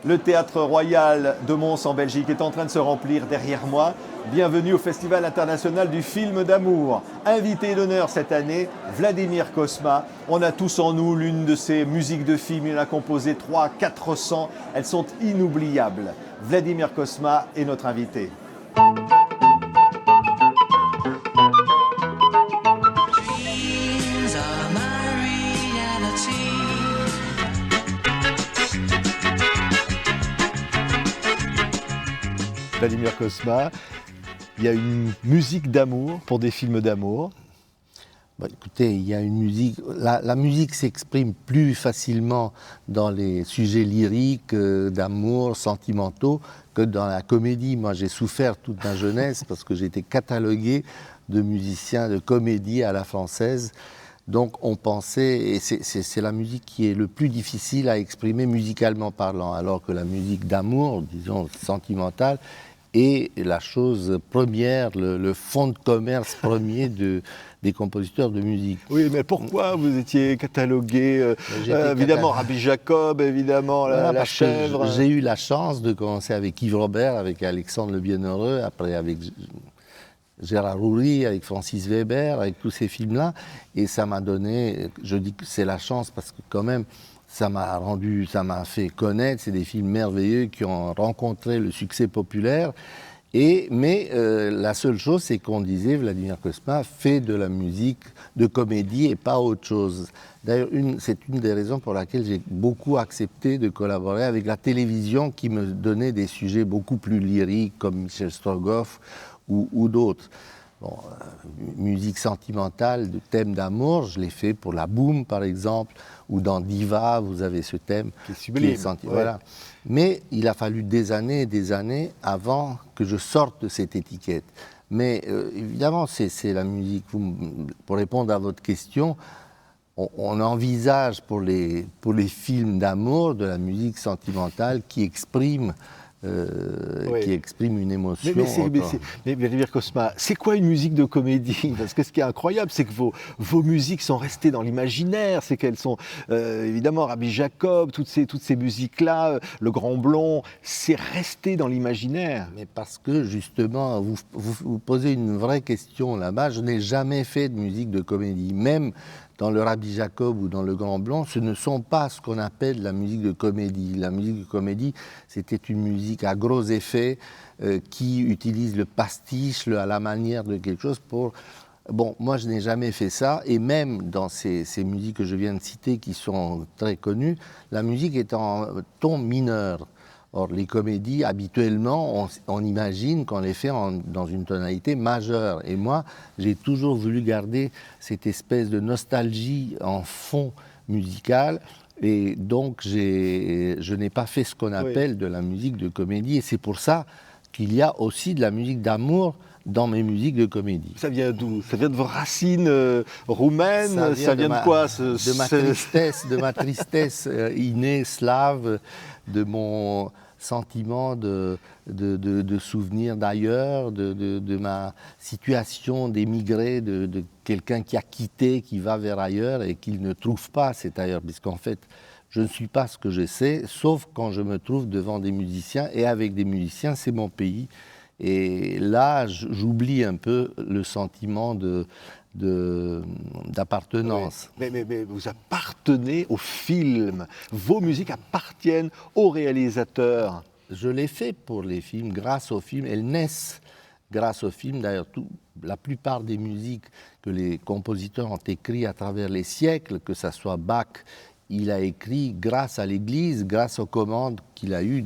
Le Théâtre Royal de Mons en Belgique est en train de se remplir derrière moi. Bienvenue au Festival international du film d'amour. Invité d'honneur cette année, Vladimir Cosma. On a tous en nous l'une de ses musiques de film. Il en a composé 300-400. Elles sont inoubliables. Vladimir Cosma est notre invité. Vladimir Cosma, il y a une musique d'amour pour des films d'amour. Bah, écoutez, il y a une musique. La musique s'exprime plus facilement dans les sujets lyriques, d'amour, sentimentaux, que dans la comédie. Moi, j'ai souffert toute ma jeunesse parce que j'ai été catalogué de musicien de comédie à la française. Donc, on pensait, et c'est la musique qui est le plus difficile à exprimer musicalement parlant, alors que la musique d'amour, disons sentimentale, est la chose première, le fonds de commerce premier des compositeurs de musique. Oui, mais pourquoi vous étiez catalogué évidemment Rabbi Jacob, évidemment voilà, la chèvre. J'ai eu la chance de commencer avec Yves Robert, avec Alexandre le Bienheureux, après avec Gérard Houry, avec Francis Weber, avec tous ces films-là, et ça m'a donné, je dis que c'est la chance parce que quand même, ça m'a fait connaître, c'est des films merveilleux qui ont rencontré le succès populaire, mais la seule chose, c'est qu'on disait, Vladimir Cosma fait de la musique de comédie et pas autre chose. D'ailleurs, c'est une des raisons pour laquelle j'ai beaucoup accepté de collaborer avec la télévision qui me donnait des sujets beaucoup plus lyriques, comme Michel Strogoff, ou d'autres. Bon, musique sentimentale, de thème d'amour, je l'ai fait pour La Boum par exemple, ou dans Diva, vous avez ce thème qui est sublime. Voilà. Mais il a fallu des années et des années avant que je sorte de cette étiquette. Mais évidemment, c'est la musique. Pour répondre à votre question, on envisage pour les films d'amour de la musique sentimentale qui exprime une émotion. Mais Vladimir Cosma, c'est quoi une musique de comédie? Parce que ce qui est incroyable, c'est que vos musiques sont restées dans l'imaginaire, c'est qu'elles sont, évidemment, Rabbi Jacob, toutes ces musiques-là, Le Grand Blond, c'est resté dans l'imaginaire. Mais parce que, justement, vous posez une vraie question là-bas, je n'ai jamais fait de musique de comédie, même dans le Rabbi Jacob ou dans le Grand Blond, ce ne sont pas ce qu'on appelle la musique de comédie. La musique de comédie, c'était une musique à gros effets qui utilise le pastiche à la manière de quelque chose pour... Bon, moi, je n'ai jamais fait ça, et même dans ces musiques que je viens de citer, qui sont très connues, la musique est en ton mineur. Or, les comédies, habituellement, on imagine qu'on les fait dans une tonalité majeure. Et moi, j'ai toujours voulu garder cette espèce de nostalgie en fond musical. Et donc, je n'ai pas fait ce qu'on appelle de la musique de comédie. Et c'est pour ça qu'il y a aussi de la musique d'amour dans mes musiques de comédie. Ça vient d'où? Ça vient de vos racines roumaines? Ça vient de quoi de ma tristesse innée slave, de mon sentiment de souvenirs d'ailleurs, de ma situation d'émigré, de quelqu'un qui a quitté, qui va vers ailleurs et qu'il ne trouve pas cet ailleurs, puisqu'en fait, je ne suis pas ce que je sais, sauf quand je me trouve devant des musiciens, et avec des musiciens, c'est mon pays. Et là, j'oublie un peu le sentiment d'appartenance. Oui. Mais vous appartenez au film. Vos musiques appartiennent aux réalisateurs. Je l'ai fait pour les films, grâce aux films. Elles naissent grâce aux films. D'ailleurs, la plupart des musiques que les compositeurs ont écrites à travers les siècles, que ce soit Bach, il a écrit grâce à l'Église, grâce aux commandes qu'il a eues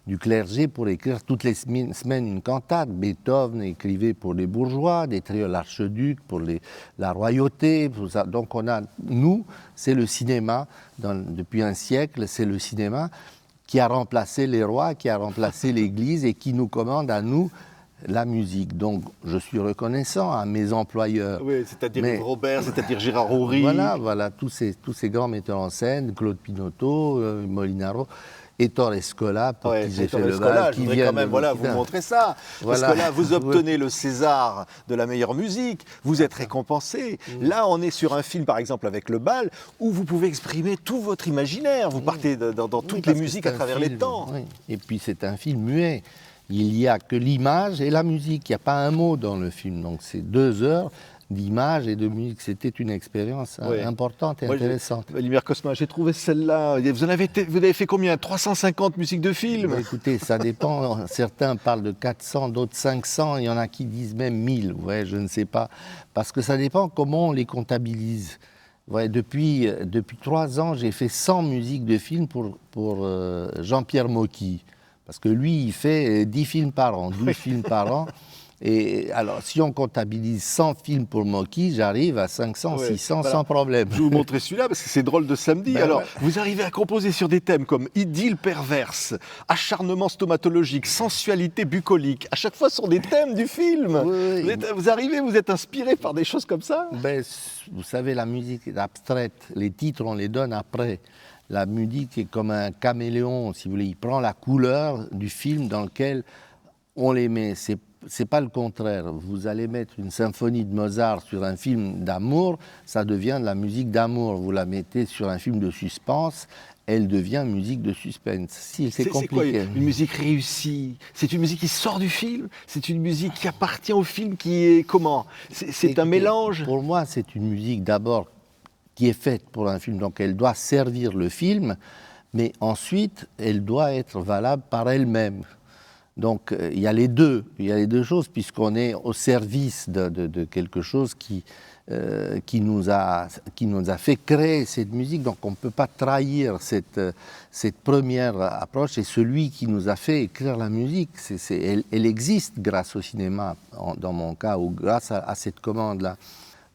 du clergé pour écrire toutes les semaines une cantate. Beethoven écrivait pour les bourgeois, des trios l'archiduc pour la royauté. Pour ça. Donc nous, c'est le cinéma, depuis un siècle, c'est le cinéma qui a remplacé les rois, qui a remplacé l'Église et qui nous commande à nous la musique. Donc, je suis reconnaissant à mes employeurs. Oui, c'est-à-dire Yves Robert, c'est-à-dire Gérard Houry. Voilà, tous ces grands metteurs en scène, Claude Pinoteau, Molinaro. Ettore Scola, pour qui j'ai fait le Scola, bal, je voudrais quand même vous montrer ça. Parce que là, vous obtenez le César de la meilleure musique, vous êtes récompensé. Là, on est sur un film, par exemple, avec le bal, où vous pouvez exprimer tout votre imaginaire. Vous partez dans toutes les musiques à travers les temps. Oui. Et puis c'est un film muet. Il n'y a que l'image et la musique. Il n'y a pas un mot dans le film. Donc c'est 2 heures d'image et de musique. C'était une expérience importante et intéressante. Vladimir Cosma, j'ai trouvé celle-là. Vous avez fait combien? 350 musiques de films? Écoutez, ça dépend. Certains parlent de 400, d'autres 500. Il y en a qui disent même 1000. Ouais, je ne sais pas. Parce que ça dépend comment on les comptabilise. Ouais, depuis 3 ans, j'ai fait 100 musiques de films pour Jean-Pierre Mocky. Parce que lui, il fait 10 films par an, 12 films par an. Et alors, si on comptabilise 100 films pour Mocky, j'arrive à 500, 600 sans problème. Je vais vous montrer celui-là parce que c'est drôle de samedi. Alors, vous arrivez à composer sur des thèmes comme idylle perverse, acharnement stomatologique, sensualité bucolique. À chaque fois, ce sont des thèmes du film. Vous êtes inspiré par des choses comme ça? Vous savez, la musique est abstraite. Les titres, on les donne après. La musique est comme un caméléon, si vous voulez. Il prend la couleur du film dans lequel on les met. C'est pas le contraire. Vous allez mettre une symphonie de Mozart sur un film d'amour, ça devient de la musique d'amour. Vous la mettez sur un film de suspense, elle devient musique de suspense. Si, c'est compliqué. C'est quoi une musique réussie? C'est une musique qui sort du film? C'est une musique qui appartient au film, qui est comment? C'est un mélange? Pour moi, c'est une musique d'abord qui est faite pour un film, donc elle doit servir le film, mais ensuite, elle doit être valable par elle-même. Donc il y a les deux choses, puisqu'on est au service de quelque chose qui nous a fait créer cette musique. Donc on ne peut pas trahir cette première approche. Et celui qui nous a fait écrire la musique, elle existe grâce au cinéma, dans mon cas, ou grâce à cette commande-là,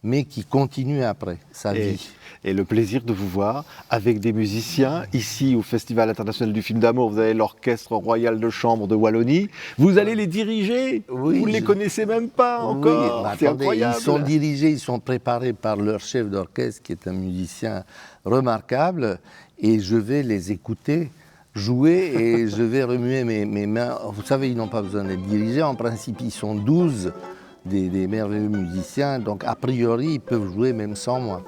mais qui continue après sa vie. Et le plaisir de vous voir avec des musiciens. Ici, au Festival international du film d'amour, vous avez l'Orchestre royal de chambre de Wallonie. Vous allez les diriger? Vous ne les connaissez même pas encore? C'est incroyable. Ils sont dirigés, ils sont préparés par leur chef d'orchestre, qui est un musicien remarquable, et je vais les écouter jouer et je vais remuer mes mains. Vous savez, ils n'ont pas besoin d'être dirigés. En principe, ils sont 12 des merveilleux musiciens, donc a priori, ils peuvent jouer même sans moi.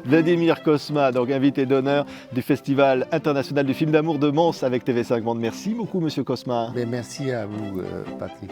Vladimir Cosma, donc invité d'honneur du Festival international du film d'amour de Mons avec TV5 Monde. Merci beaucoup, Monsieur Cosma. Merci à vous, Patrick.